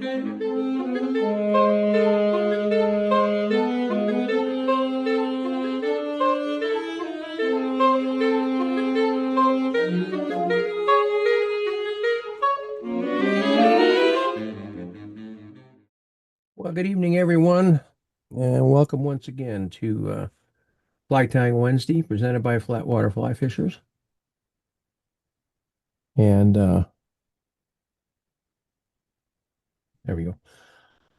Well, good evening, everyone, and welcome once again to Fly Tying Wednesday, presented by Flatwater Fly Fishers. And there we go.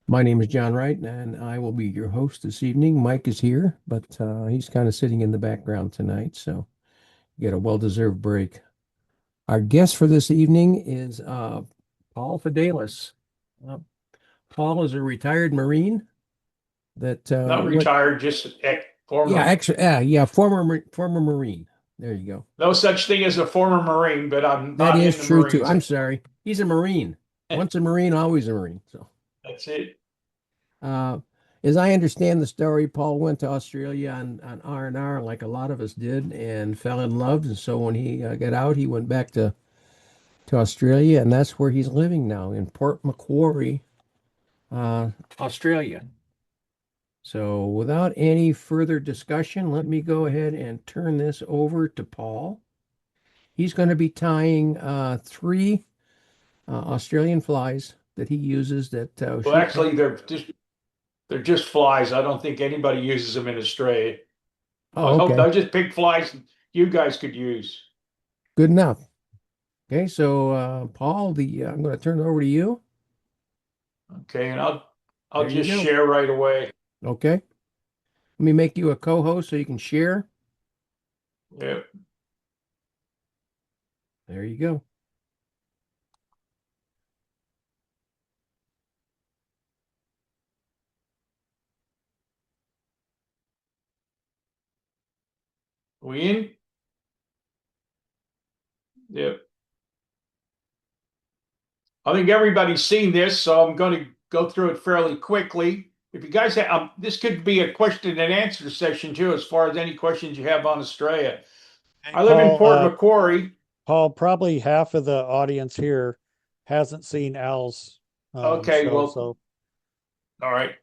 My name is John Wright, and I will be your host this evening. Mike is here, but he's kind of sitting in the background tonight, so you get a well-deserved break. Our guest for this evening is Paul Fidelis. Uh, Paul is a retired Marine that Not went, retired, just yeah, former. actually, former Marine. There you go. No such thing as a former Marine, but I'm That not is in the true too. Marines. I'm sorry. He's a Marine. Once a Marine, always a Marine. So, That's it. uh, as I understand the story, Paul went to Australia on R&R like a lot of us did and fell in love. And so when he got out, he went back to Australia, and that's where he's living now in Port Macquarie, Australia. So without any further discussion, let me go ahead and turn this over to Paul. He's going to be tying three Australian flies that he uses that Well, shoot. actually, they're just flies. I don't think anybody uses them in Australia. I Oh, hope okay. they're just big flies you guys could use. Good enough. Okay, so Paul, the I'm going to turn it over to you. Okay, and I'll There you just go. share right away. Okay. Let me make you a co-host so you can share. Yeah. There you go. We in? Yeah. I think everybody's seen this, so I'm going to go through it fairly quickly. If you guys have, this could be a question and answer session too, as far as any questions you have on Australia. Hey, I live in Paul, Port Macquarie. Paul, probably half of the audience here hasn't seen Al's Okay, show, well, so all right.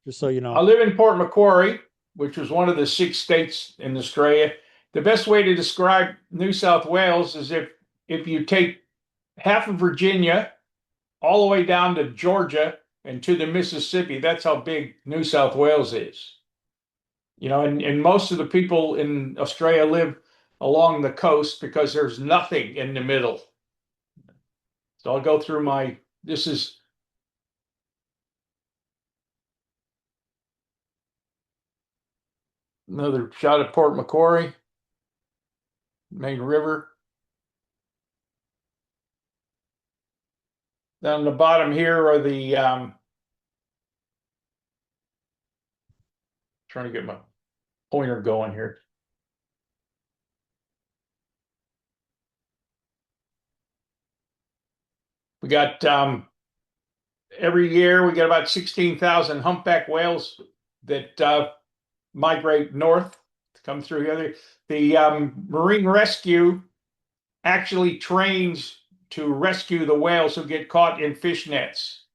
just so you I know. live in Port Macquarie, which was one of the 6 states in Australia. The best way to describe New South Wales is if you take half of Virginia all the way down to Georgia and to the Mississippi, that's how big New South Wales is. And most of the people in Australia live along the coast because there's nothing in the middle. So I'll go through this is another shot at Port Macquarie, main river. Down the bottom here are the trying to get my pointer going here. We got every year we get about 16,000 humpback whales that migrate north to come through here. The Marine Rescue actually trains to rescue the whales who get caught in fish nets.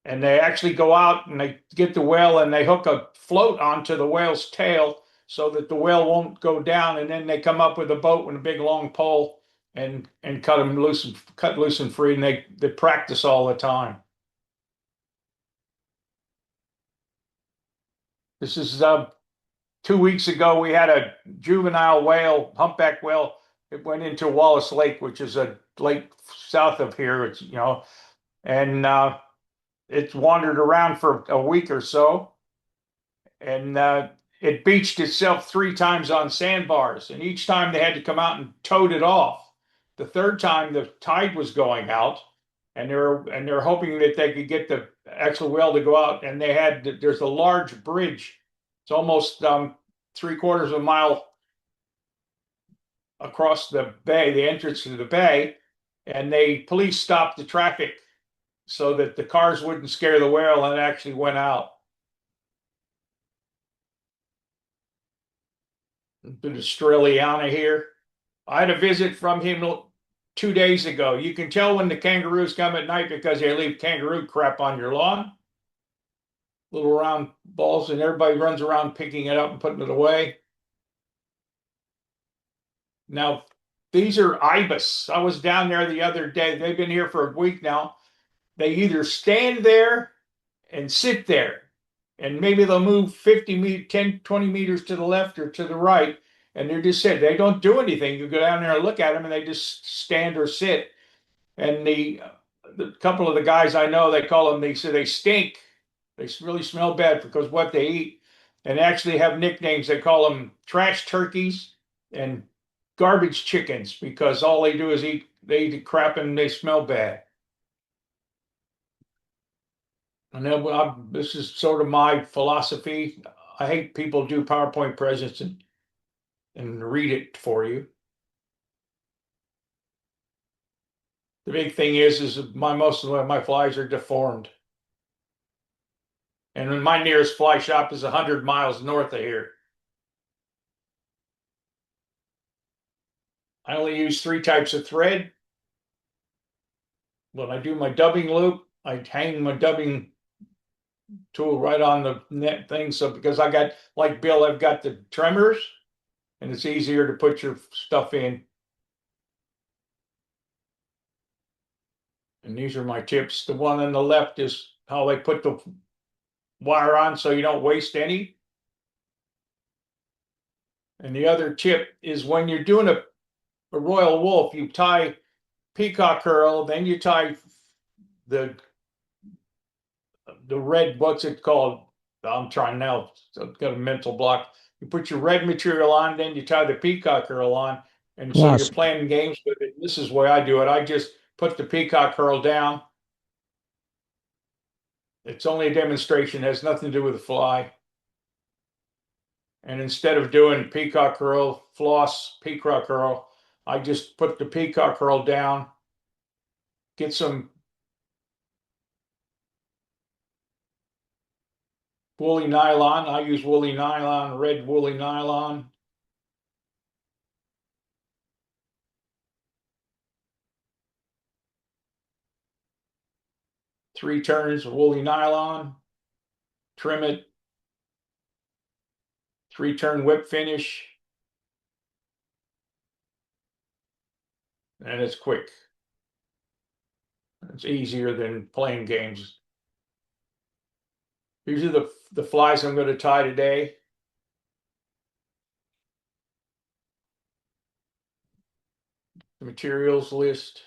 And they actually go out and they get the whale and they hook a float onto the whale's tail so that the whale won't go down. And then they come up with a boat with a big long pole and cut them loose and cut loose and free. And they practice all the time. This is 2 weeks ago. We had a juvenile whale, humpback whale. It went into Wallace Lake, which is a lake south of here. And it's wandered around for a week or so, and it beached itself 3 times on sandbars, and each time they had to come out and tote it off. The third time the tide was going out, and they're hoping that they could get the actual whale to go out. And there's a large bridge. It's almost 3/4 of a mile across the bay, the entrance to the bay, and police stopped the traffic so that the cars wouldn't scare the whale, and it actually went out. Been Australiana here. I had a visit from him 2 days ago. You can tell when the kangaroos come at night because they leave kangaroo crap on your lawn, little round balls, and everybody runs around picking it up and putting it away. Now, these are ibis. I was down there the other day. They've been here for a week now. They either stand there and sit there, and maybe they'll move 50 meters, 10, 20 meters to the left or to the right, and they're just sitting. They don't do anything. You go down there and look at them, and they just stand or sit. And the couple of the guys I know, they call them, they say they stink. They really smell bad because what they eat, and actually have nicknames. They call them trash turkeys and garbage chickens because all they do is eat. They eat crap and they smell bad. And then this is sort of my philosophy. I hate people do PowerPoint presents and read it for you. The big thing is most of my flies are deformed. And my nearest fly shop is 100 miles north of here. I only use 3 types of thread. When I do my dubbing loop, I hang my dubbing tool right on the net thing. So because I got, like Bill, I've got the tremors, and it's easier to put your stuff in. And these are my tips. The one on the left is how they put the wire on so you don't waste any. And the other tip is when you're doing a royal wolf, you tie peacock curl, then you tie the red, what's it called? I'm trying now, so I've got a mental block. You put your red material on, then you tie the peacock curl on, and so you're Wasp. playing games with it. This is the way I do it. I just put the peacock curl down. It's only a demonstration, it has nothing to do with the fly. And instead of doing peacock curl, floss, peacock curl, I just put the peacock curl down, get some woolly nylon. I use woolly nylon, red woolly nylon. Three turns of woolly nylon, trim it, 3-turn whip finish, and it's quick. It's easier than playing games. These are the flies I'm going to tie today. The materials list.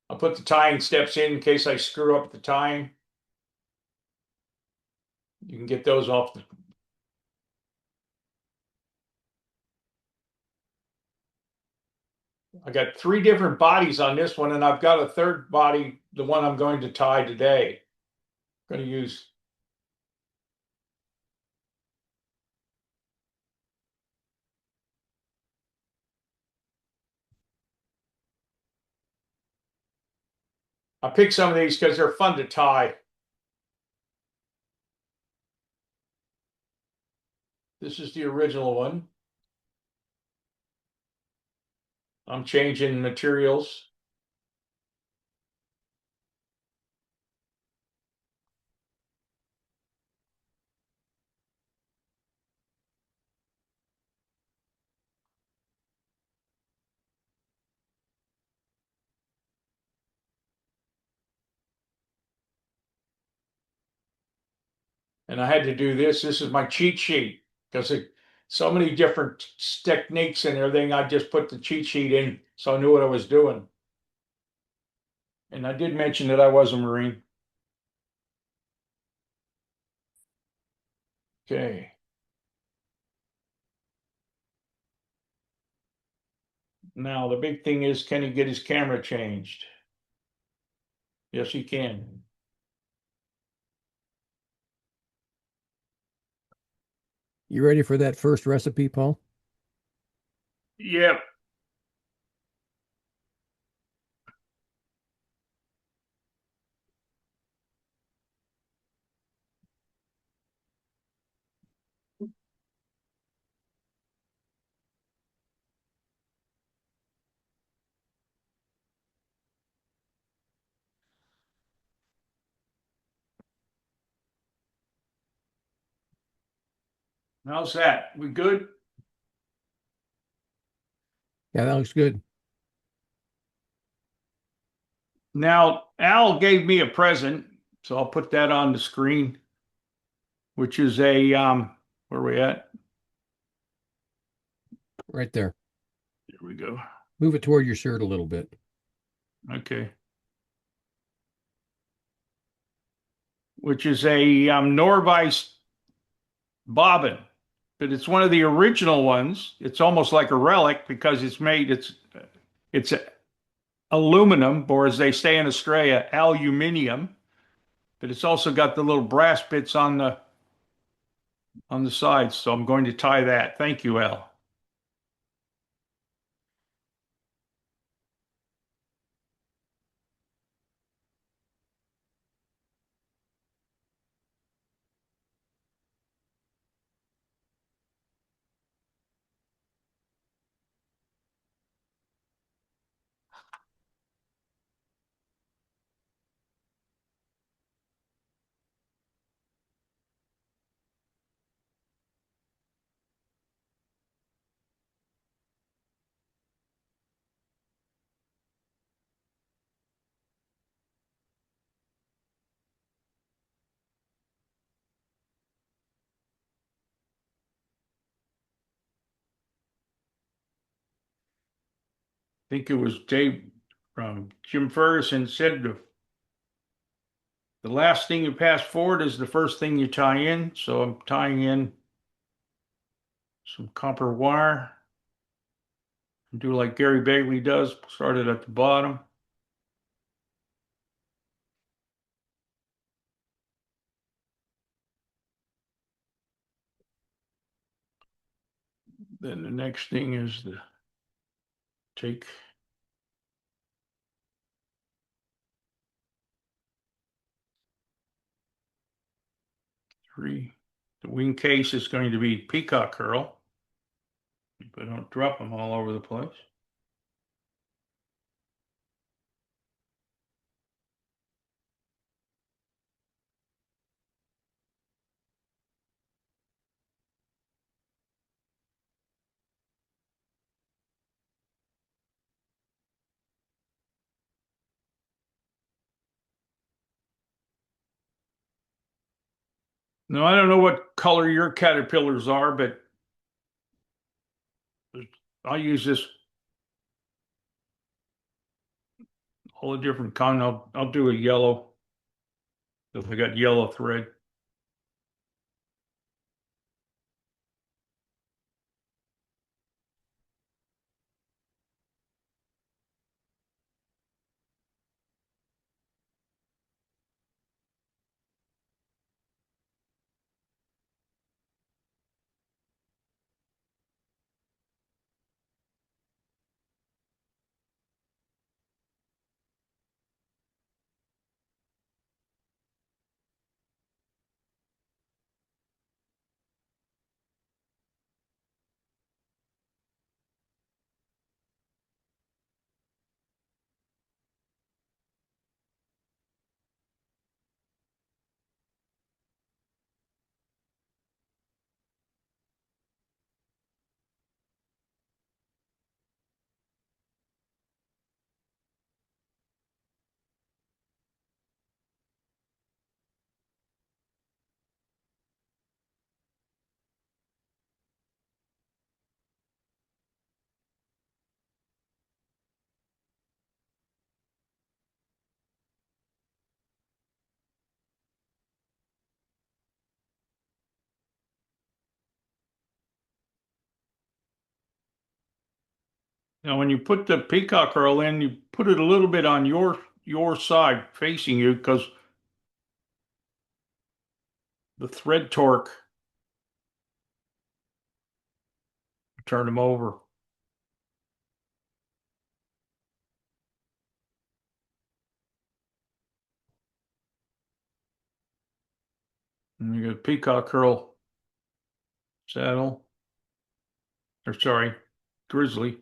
I'll put the tying steps in case I screw up the tying. You can get those off the I got 3 different bodies on this one, and I've got a third body, the one I'm going to tie today. I'm going to use I picked some of these because they're fun to tie. This is the original one. I'm changing materials. And I had to do this. This is my cheat sheet because so many different techniques and everything. I just put the cheat sheet in so I knew what I was doing. And I did mention that I was a Marine. Okay. Now the big thing is, can he get his camera changed? Yes, he can. You ready for that first recipe, Paul? Yep. How's that? We good? Yeah, that looks good. Now, Al gave me a present, so I'll put that on the screen, which is where are we at? Right there. There we go. Move it toward your shirt a little bit. Okay. Which is a Norvise bobbin, but it's one of the original ones. It's almost like a relic because it's aluminum, or as they say in Australia, aluminium. But it's also got the little brass bits on the sides. So I'm going to tie that. Thank you, Al. I think it was Dave from Jim Ferguson said the last thing you pass forward is the first thing you tie in. So I'm tying in some copper wire. Do like Gary Bailey does, start it at the bottom. Then the next thing is to take three. The wing case is going to be peacock curl, but don't drop them all over the place. Now, I don't know what color your caterpillars are, but I'll use this all the different kind. I'll do a yellow if I got yellow thread. Now, when you put the peacock curl in, you put it a little bit on your side facing you because the thread torque turn them over. And you got peacock curl saddle, or sorry, grizzly.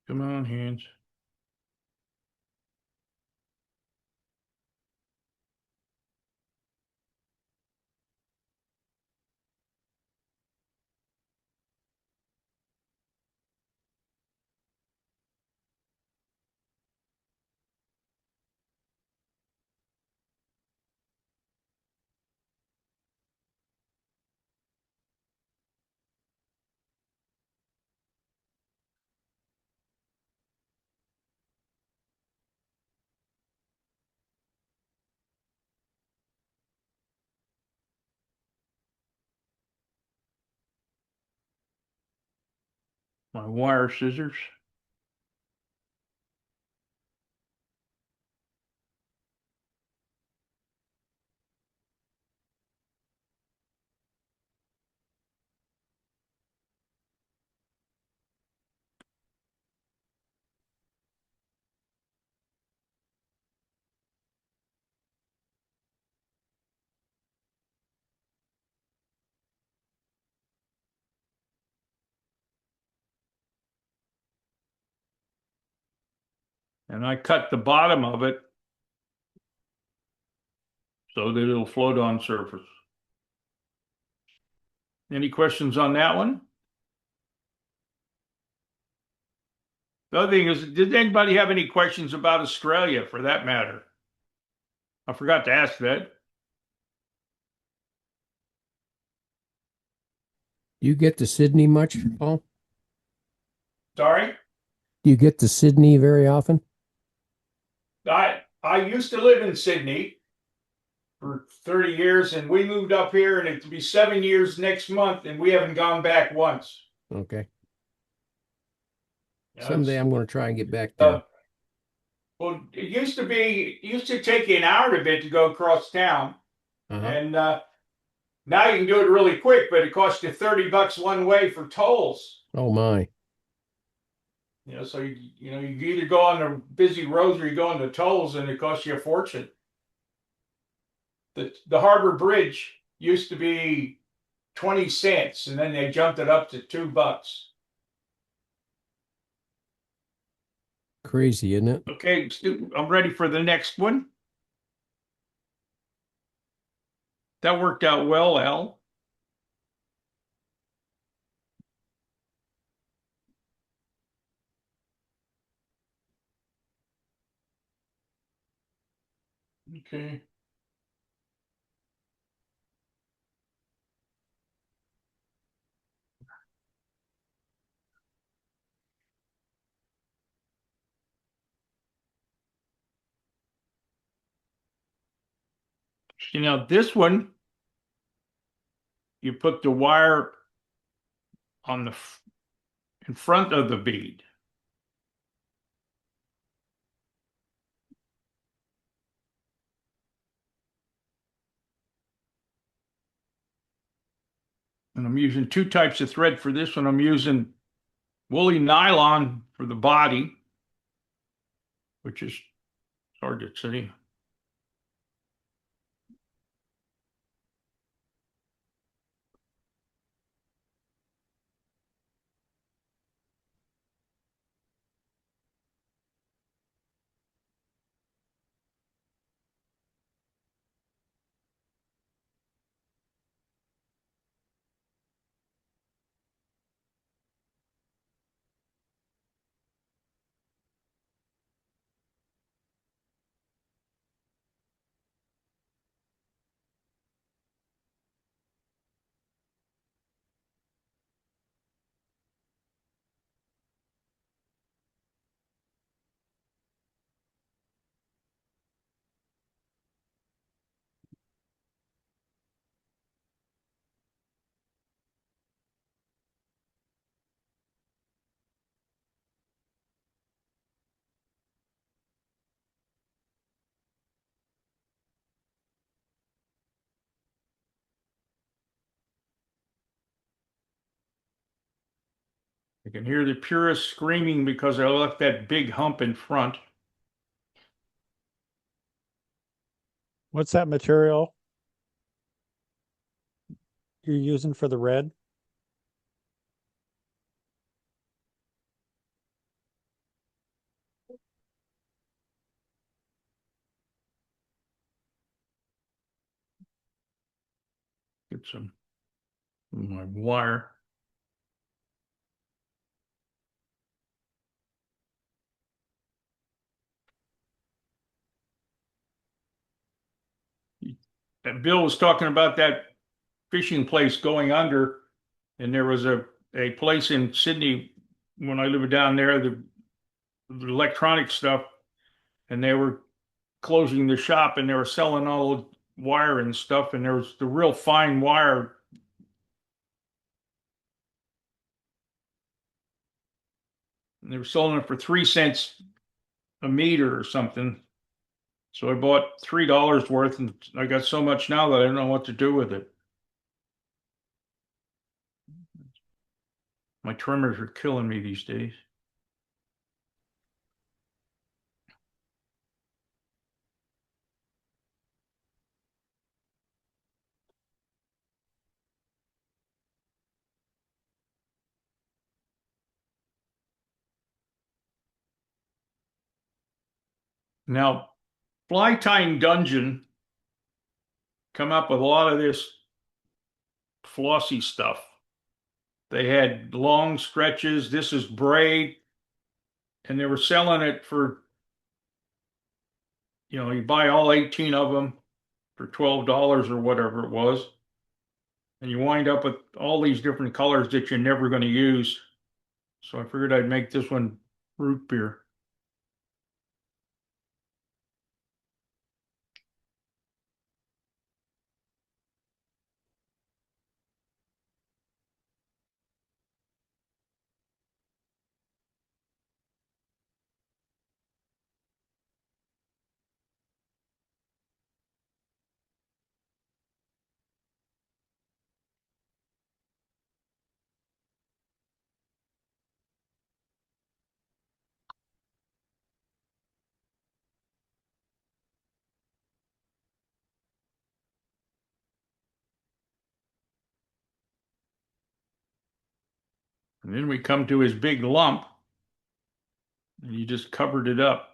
Come on, hands. My wire scissors. And I cut the bottom of it so that it'll float on surface. Any questions on that one? The other thing is, did anybody have any questions about Australia for that matter? I forgot to ask that. Do you get to Sydney much, Paul? Sorry? Do you get to Sydney very often? I used to live in Sydney for 30 years, and we moved up here, and it'll be 7 years next month, and we haven't gone back once. Okay. You know, Someday it's, I'm going to try and get back uh, there. well, it used to take you an hour to bit to go across town, Uh-huh. and now you can do it really quick, but it costs you $30 one way for tolls. Oh my. So you either go on the busy roads or you go on the tolls, and it costs you a fortune. The Harbor Bridge used to be 20 cents, and then they jumped it up to $2. Crazy, isn't it? Okay, I'm ready for the next one. That worked out well, Al. Okay. See, now this one, you put the wire on in front of the bead. And I'm using two types of thread for this one. I'm using woolly nylon for the body, which is hard to see. I can hear the purist screaming because I left that big hump in front. What's that material you're using for the red? Get some of my wire. And Bill was talking about that fishing place going under, and there was a place in Sydney when I lived down there, the electronic stuff, and they were closing the shop and they were selling all the wire and stuff, and there was the real fine wire. And they were selling it for 3 cents a meter or something. So I bought $3 worth, and I got so much now that I don't know what to do with it. My trimmers are killing me these days. Now, Fly Tying Dungeon come up with a lot of this flossy stuff. They had long stretches. This is braid, and they were selling it for, you buy all 18 of them for $12 or whatever it was, and you wind up with all these different colors that you're never going to use. So I figured I'd make this one root beer. And then we come to his big lump, and you just covered it up.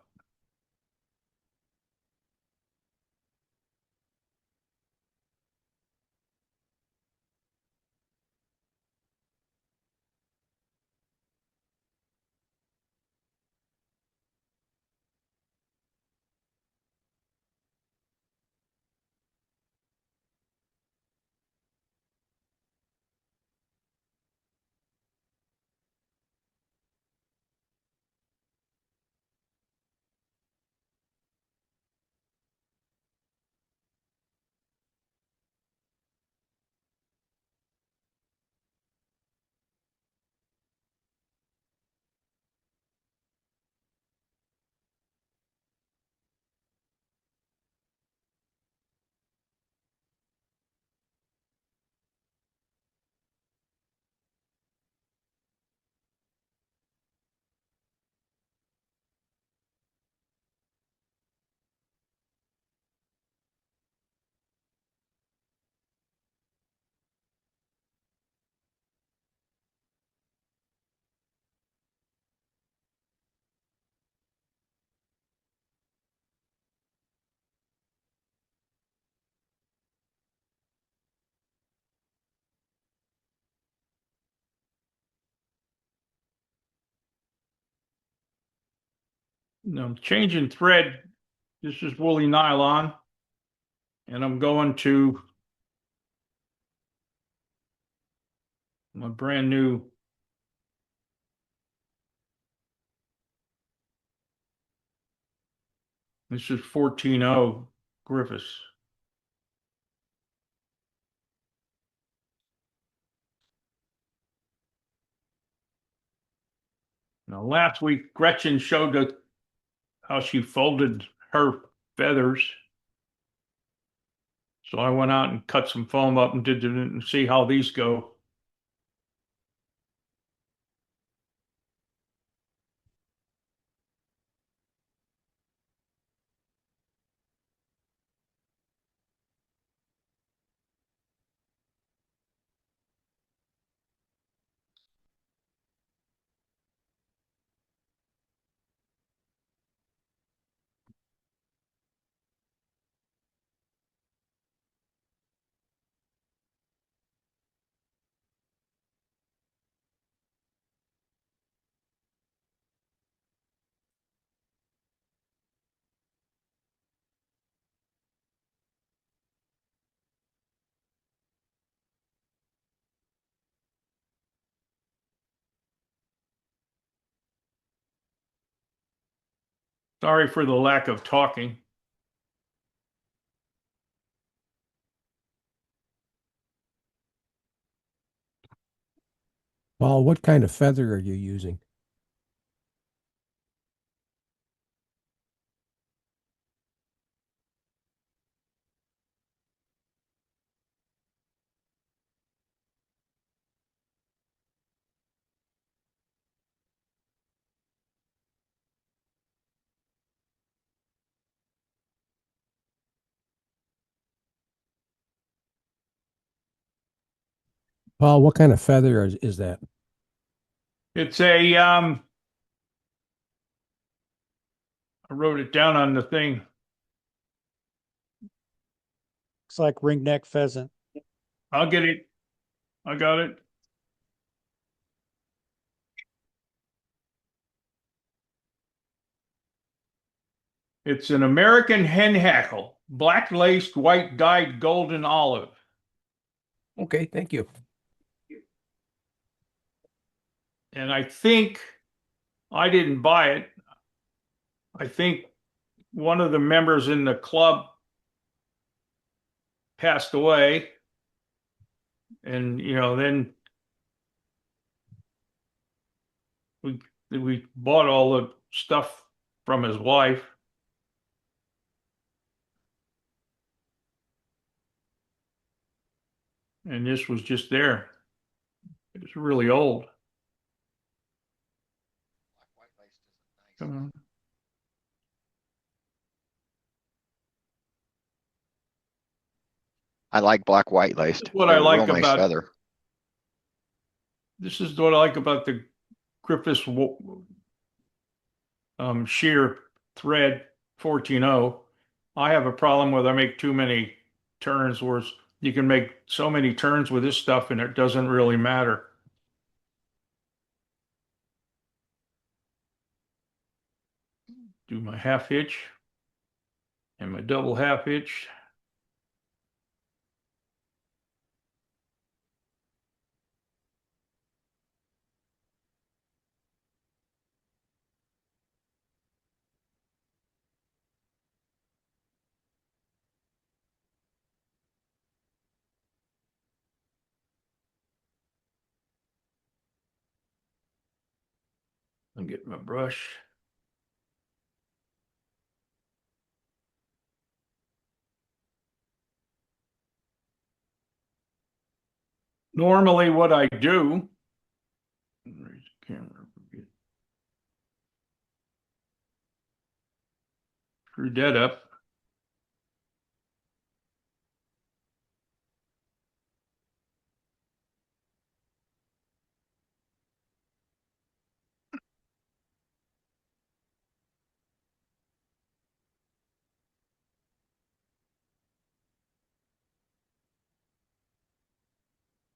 Now, changing thread. This is woolly nylon, and I'm going to my brand new this is 14.0 Griffiths. Now, last week, Gretchen showed us how she folded her feathers. So I went out and cut some foam up and did it and see how these go. Sorry for the lack of talking. Paul, what kind of feather are you using? Paul, what kind of feather is that? It's I wrote it down on the thing. Looks like ringneck pheasant. I'll get it. I got it. It's an American hen hackle, black laced, white dyed, golden olive. Okay, thank you. And I think I didn't buy it. I think one of the members in the club passed away. And, then we bought all the stuff from his wife. And this was just there. It was really old. Come on. I like black white laced. What They're I a real like nice about feather. This is what I like about the Griffiths shear thread 14.0. I have a problem with I make too many turns, whereas you can make so many turns with this stuff and it doesn't really matter. Do my half hitch and my double half hitch. And get my brush. Normally what I do, raise the camera, screw that up.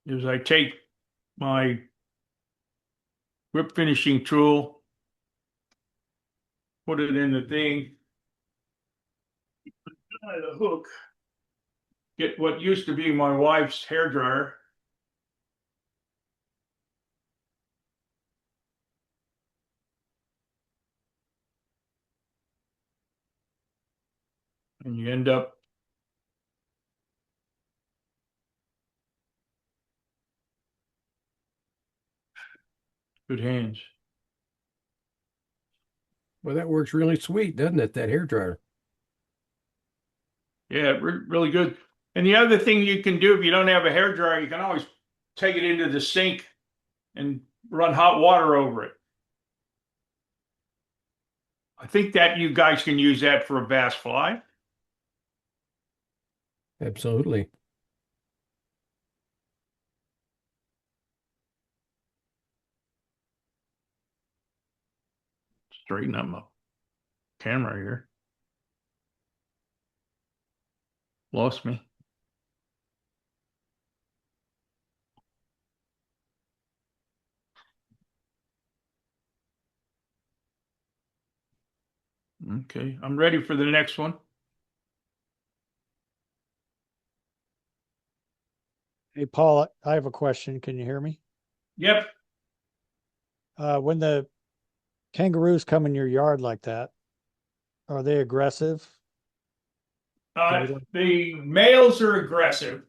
Is I take my whip finishing tool, put it in the thing, the hook, get what used to be my wife's hair dryer. And you end up good hands. Well, that works really sweet, doesn't it? That hair dryer. Yeah, really good. And the other thing you can do if you don't have a hair dryer, you can always take it into the sink and run hot water over it. I think that you guys can use that for a bass fly. Absolutely. Straighten up my camera here. Lost me. Okay, I'm ready for the next one. Hey, Paul, I have a question. Can you hear me? Yep. When the kangaroos come in your yard like that, Are they aggressive? Do they like- The males are aggressive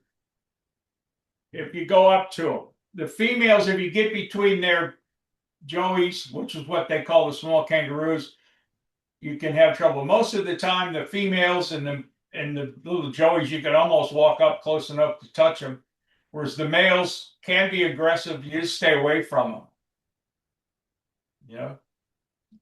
if you go up to them. The females, if you get between their joeys, which is what they call the small kangaroos, you can have trouble. Most of the time, the females and the little joeys, you can almost walk up close enough to touch them, whereas the males can be aggressive. You just stay away from them. You know,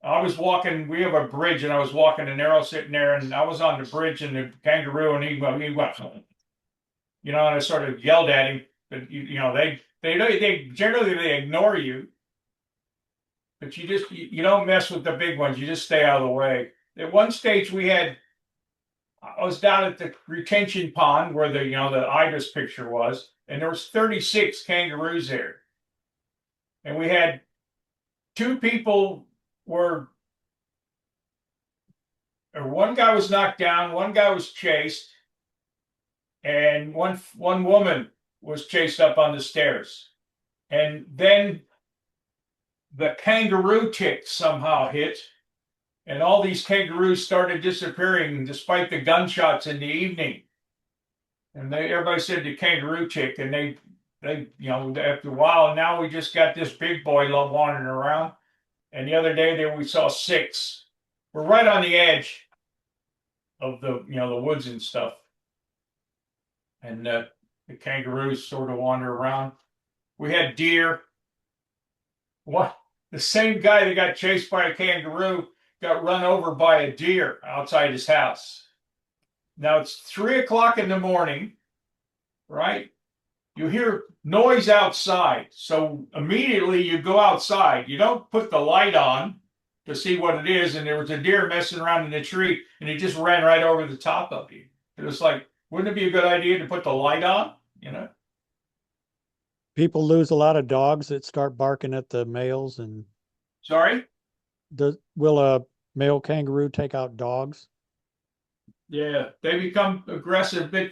I was walking. We have a bridge, and I was walking, and Arrow sitting there, and I was on the bridge, and the kangaroo, and he went, and I sort of yelled at him, but they generally they ignore you, but you don't mess with the big ones. You just stay out of the way. At one stage, I was down at the retention pond where the ibis picture was, and there was 36 kangaroos there, and we had two people were or one guy was knocked down, one guy was chased, and one woman was chased up on the stairs. And then the kangaroo tick somehow hit, and all these kangaroos started disappearing despite the gunshots in the evening. And everybody said the kangaroo tick, and they after a while, and now we just got this big boy wandering around. And the other day there we saw six. We're right on the edge of the woods and stuff, and the kangaroos sort of wander around. We had deer. What? The same guy that got chased by a kangaroo got run over by a deer outside his house. Now it's 3 o'clock in the morning, right? You hear noise outside. So immediately you go outside. You don't put the light on to see what it is. And there was a deer messing around in the tree, and he just ran right over the top of you. It was like, wouldn't it be a good idea to put the light on? People lose a lot of dogs that start barking at the males, and Sorry? will a male kangaroo take out dogs? Yeah, they become aggressive. But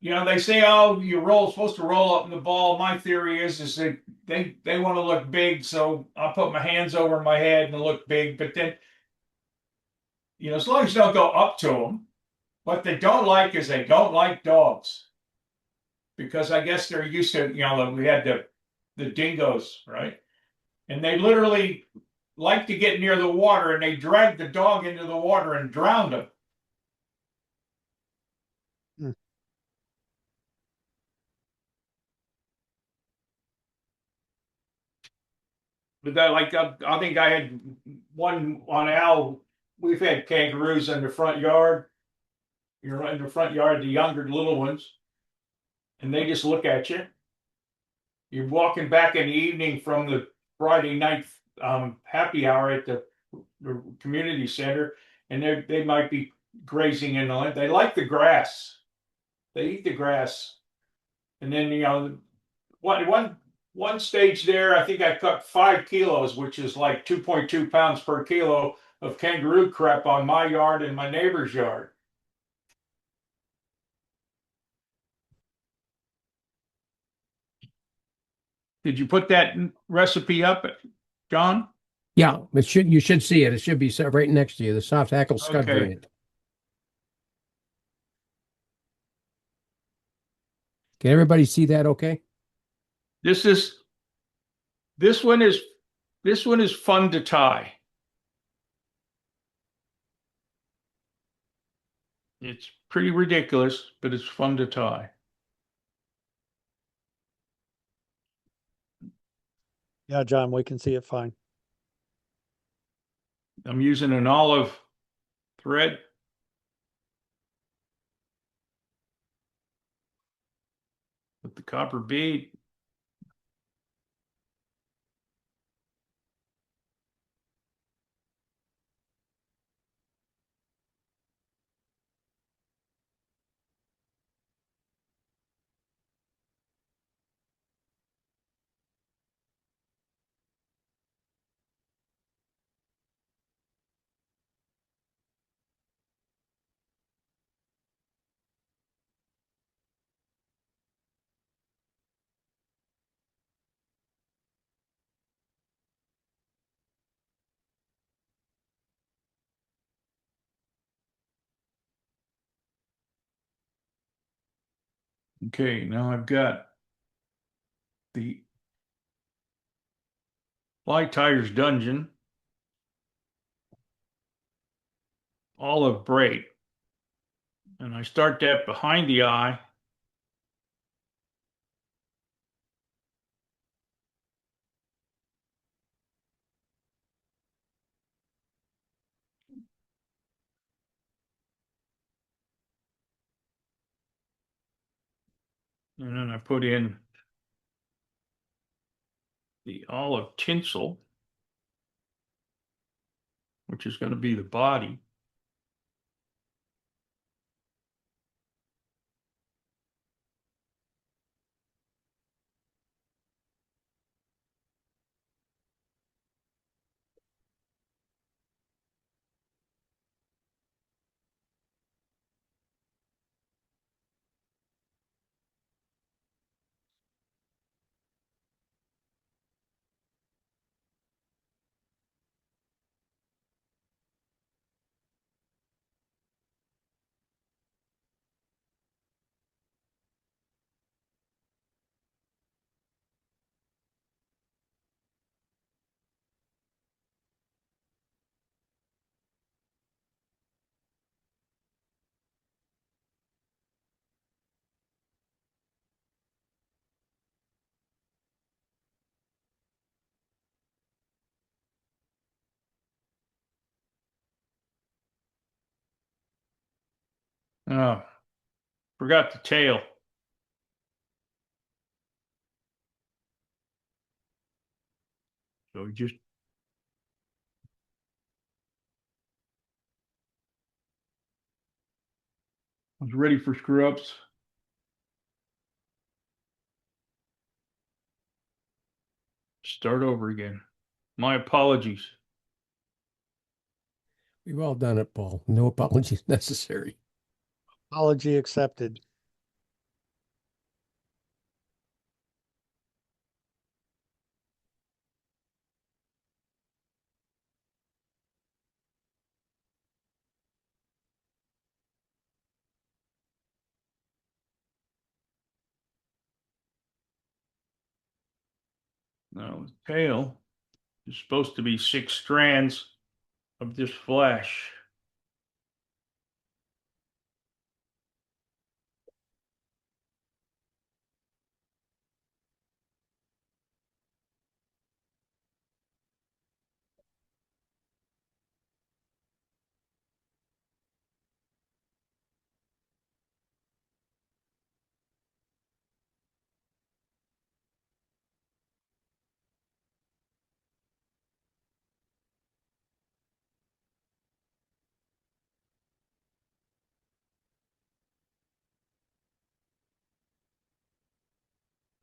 they say, oh, supposed to roll up in the ball. My theory is that they want to look big, so I'll put my hands over my head and look big. But then, as long as you don't go up to them, what they don't like is they don't like dogs because I guess they're used to, we had the dingoes, right? And they literally like to get near the water, and they drag the dog into the water and drown him. Hmm. But I think I had one on Al. We've had kangaroos in the front yard. You're in the front yard, the younger little ones, and they just look at you. You're walking back in the evening from the Friday night happy hour at the community center, and they might be grazing in the land. They like the grass. They eat the grass, and then one stage there, I think I cut 5 kilos, which is like 2.2 pounds per kilo of kangaroo crap on my yard and my neighbor's yard. Did you put that recipe up, John? Yeah, you should see it. It should be right next to you, the soft hackle scud Okay. variant. Can everybody see that okay? This is this one is this one is fun to tie. It's pretty ridiculous, but it's fun to tie. Yeah, John, we can see it fine. I'm using an olive thread. With the copper bead. Okay, now I've got the Fly Tires Dungeon olive braid, and I start that behind the eye. And then I put in the olive tinsel, which is going to be the body. Oh, forgot the tail. So we just was ready for screw ups. Start over again. My apologies. We've all done it, Paul. No apologies necessary. Apology accepted. Now, the tail is supposed to be 6 strands of this flesh.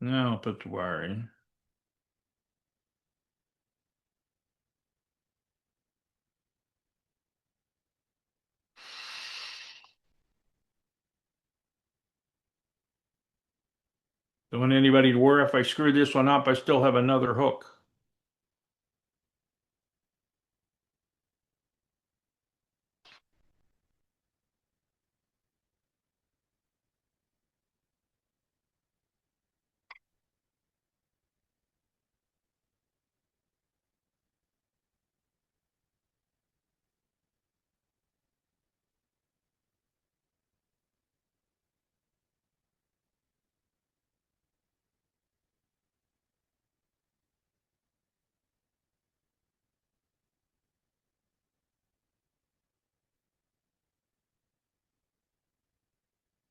Now I'll put the wire in. Don't want anybody to worry if I screw this one up, I still have another hook.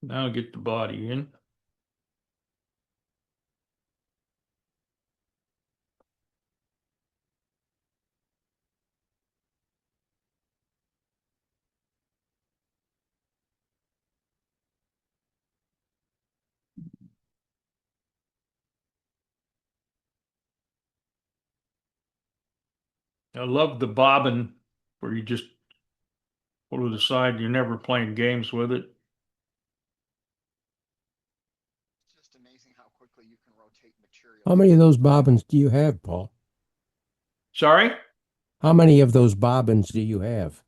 Now get the body in. I love the bobbin where you just pull it aside. You're never playing games with it. It's just amazing how quickly you can rotate material. How many of those bobbins do you have, Paul? Sorry? How many of those bobbins do you have?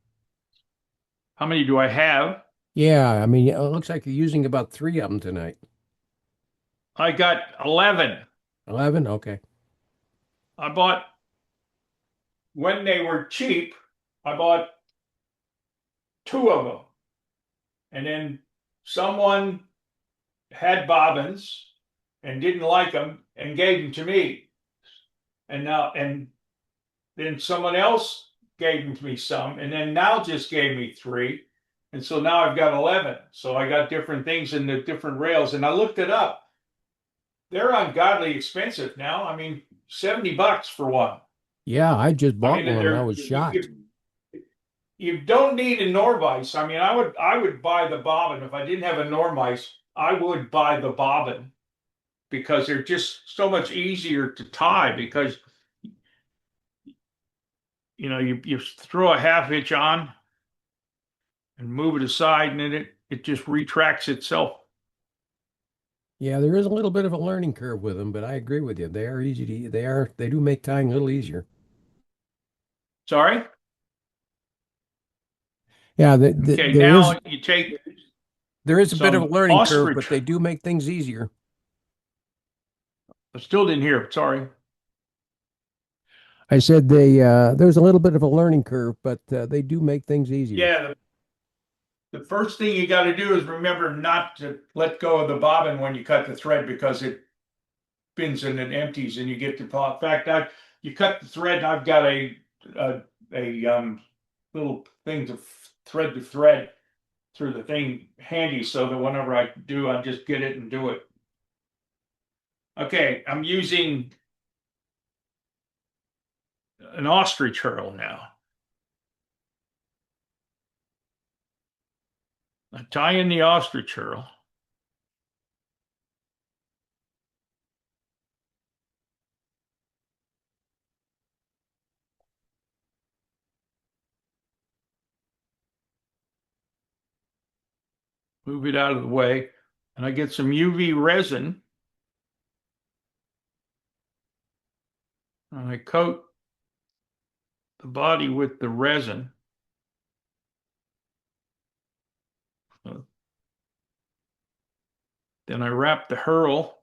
How many do I have? Yeah, I mean, it looks like you're using about three of them tonight. I got 11. 11? Okay. I bought, when they were cheap, I bought two of them. And then someone had bobbins and didn't like them and gave them to me. And then someone else gave them to me some, and then now just gave me three. And so now I've got 11. So I got different things in the different rails. And I looked it up. They're ungodly expensive now. I mean, $70 for one. Yeah, I just I bought mean, one and I was shocked. you don't need a Norvise. I mean, I would buy the bobbin. If I didn't have a Norvise, I would buy the bobbin because they're just so much easier to tie because you throw a half hitch on and move it aside and then it just retracts itself. Yeah, there is a little bit of a learning curve with them, but I agree with you. They do make tying a little easier. Sorry? Yeah, Okay, now you take there is a bit of a some learning curve, but ostrich. they do make things easier. I still didn't hear it. Sorry. I said there's a little bit of a learning curve, but they do make things easier. Yeah, the first thing you got to do is remember not to let go of the bobbin when you cut the thread because it spins and it empties and you get the In fact, you cut the thread and I've got a little thing to thread the thread through the thing handy so that whenever I do, I just get it and do it. Okay, I'm using an ostrich hurl now. I tie in the ostrich hurl. Move it out of the way, and I get some UV resin. And I coat the body with the resin. Then I wrap the hurl.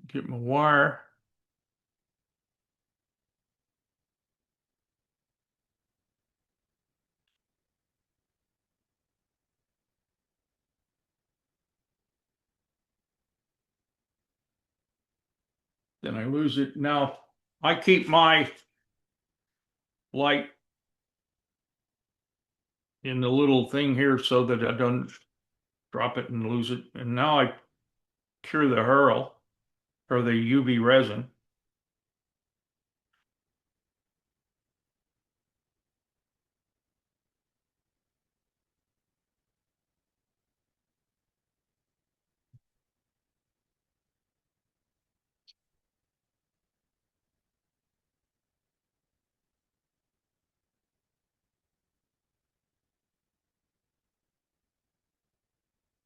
Get my wire. Then I lose it. Now I keep my light in the little thing here so that I don't drop it and lose it. And now I cure the hurl or the UV resin.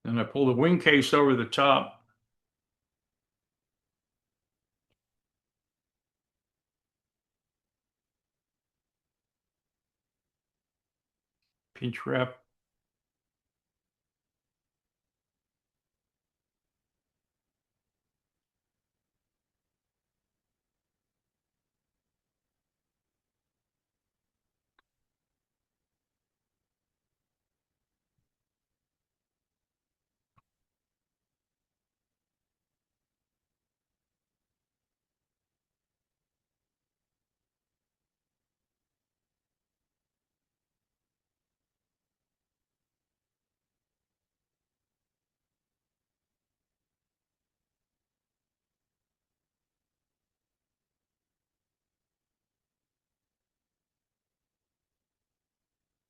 Then I pull the wing case over the top. Pinch wrap.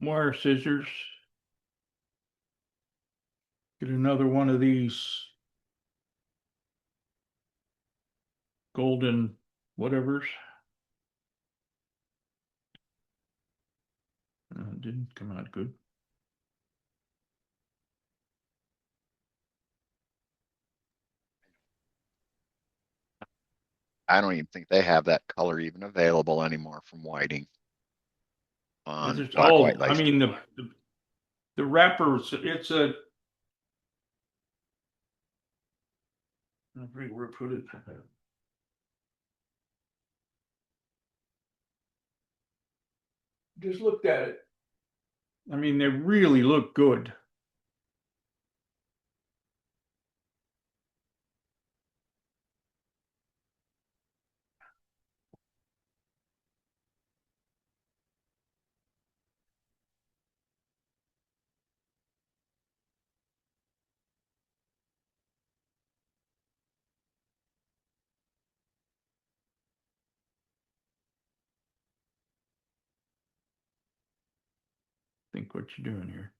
Wire scissors. Get another one of these golden whatevers. Didn't come out good. I don't even think they have that color even available anymore from Whiting on black Oh, white I license. mean the wrappers. It's a. I forget where I put it. Just looked at it. I mean, they really look good. Think what you're doing here.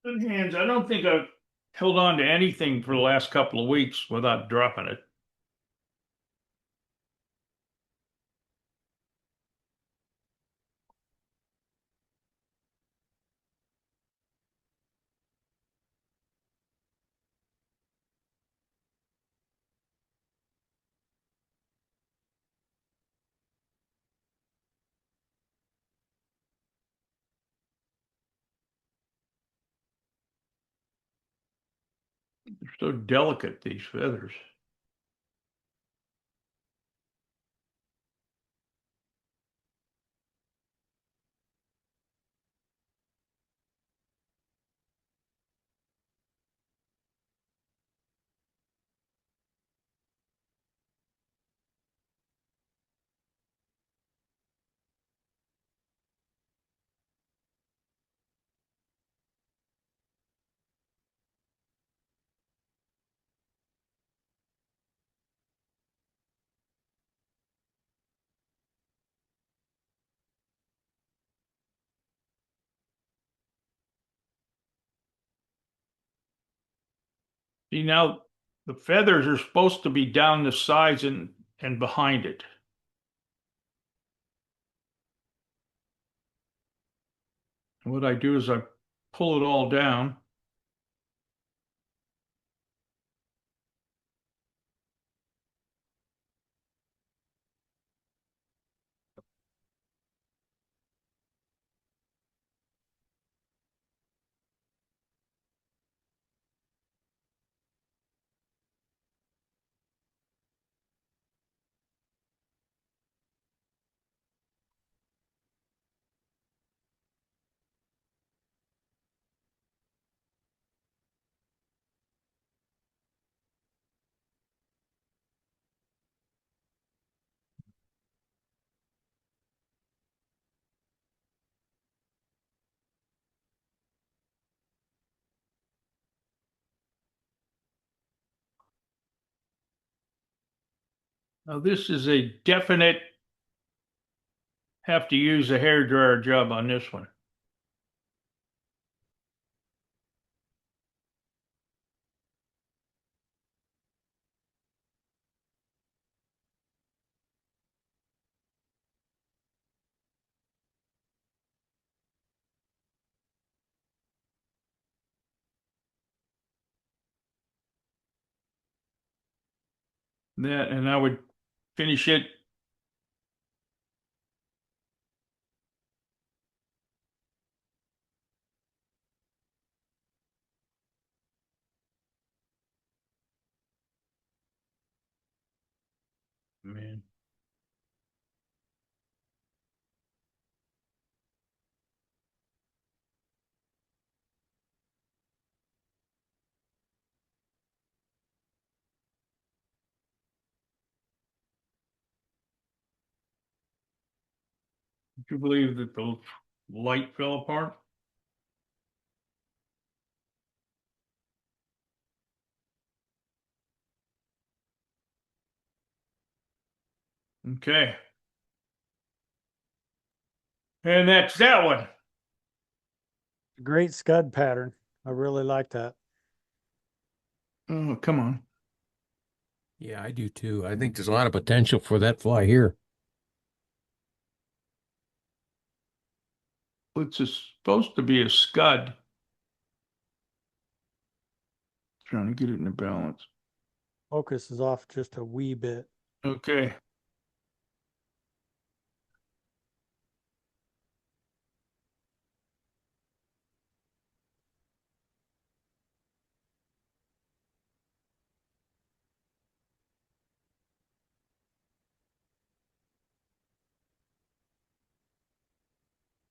Good hands. I don't think I've held on to anything for the last couple of weeks without dropping it. They're so delicate, these feathers. See, now the feathers are supposed to be down the sides and behind it. And what I do is I pull it all down. Now this is a definite have to use a hairdryer job on this one. That, and I would finish it. Man, would you believe that the light fell apart? Okay. And that's that one. Great scud pattern. I really like that. Oh, come on. Yeah, I do too. I think there's a lot of potential for that fly here. It's supposed to be a scud. Trying to get it in the balance. Focus is off just a wee bit. Okay.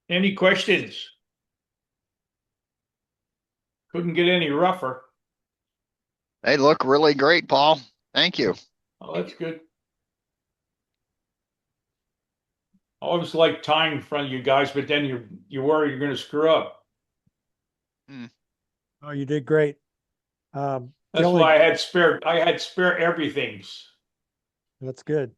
Any questions? Couldn't get any rougher. They look really great, Paul. Thank you. Oh, that's good. I always like tying in front of you guys, but then you worry you're going to screw up. Oh, you did great. The That's only, why I had spare everything's. that's good.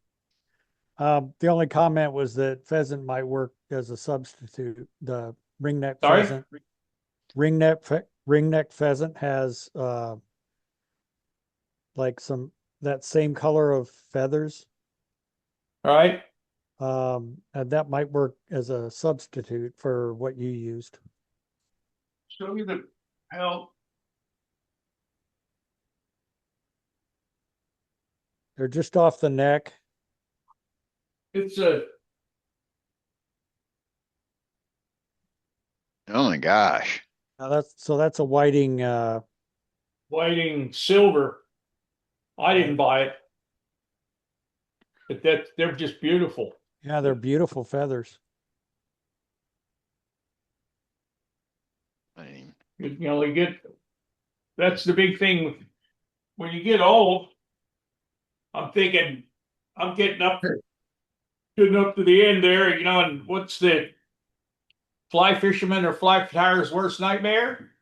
The only comment was that pheasant might work as a substitute. The ringneck Sorry? pheasant, ringneck pheasant has like that same color of feathers. All right. And that might work as a substitute for what you used. Show me the hell. They're just off the neck. It's a Oh my gosh. Now that's a whiting. whiting silver. I didn't buy it, but they're just beautiful. Yeah, they're beautiful feathers. I mean, You get that's the big thing when you get old. I'm thinking I'm getting up to the end there, and what's the fly fisherman or fly tier's worst nightmare?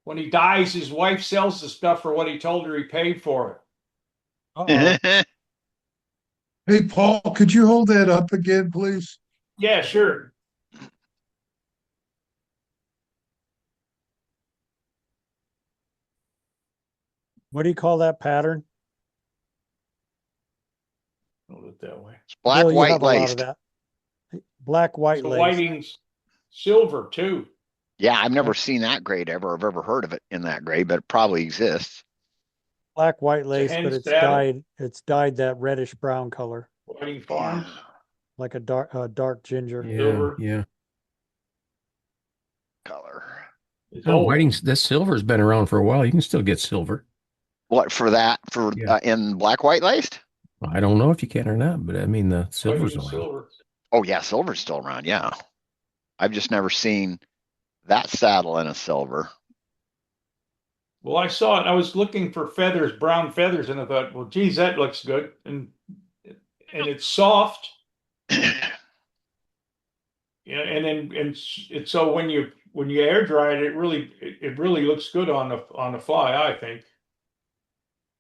When he dies, his wife sells the stuff for what he told her he paid for it. Uh-oh. Hey, Paul, could you hold that up again, please? Yeah, sure. What do you call that pattern? Hold it that way. It's black, Bill, you white have a lot of laced. that. Black, white So lace. whiting's silver too. Yeah, I've never seen that grade ever. I've ever heard of it in that grade, but it probably exists. Black, white It's a lace, but hen's it's saddle. dyed that reddish brown color, Whiting Farms, like a dark ginger. Yeah, silver. yeah. Color. It's Oh, old. whiting's this silver's been around for a while. You can still get silver. What for that? For Yeah. in black, white laced? I don't know if you can or not, but I mean the silver's Whiting around. silver. Oh yeah, silver's still around. Yeah, I've just never seen that saddle in a silver. Well, I saw it. I was looking for feathers, brown feathers, and I thought, well, geez, that looks good. And it's soft. And so when you air dry it, it really looks good on the fly, I think.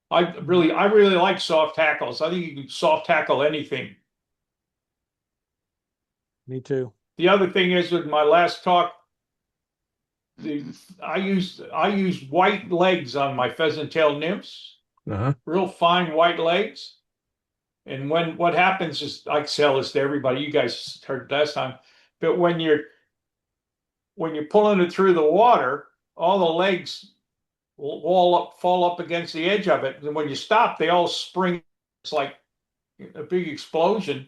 I really like soft tackles. I think you can soft tackle anything. Me too. The other thing is with my last talk, I used white legs on my pheasant tail nymphs, Uh-huh. real fine white legs. And what happens is I sell this to everybody. You guys heard it last time, but when you're pulling it through the water, all the legs will fall up against the edge of it, and when you stop, they all spring. It's like a big explosion,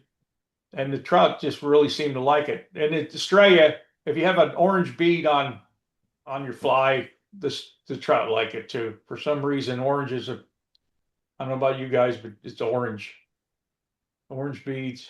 and the trout just really seem to like it. And in Australia, if you have an orange bead on your fly, the trout like it too. For some reason, orange is a I don't know about you guys, but it's orange. Orange beads.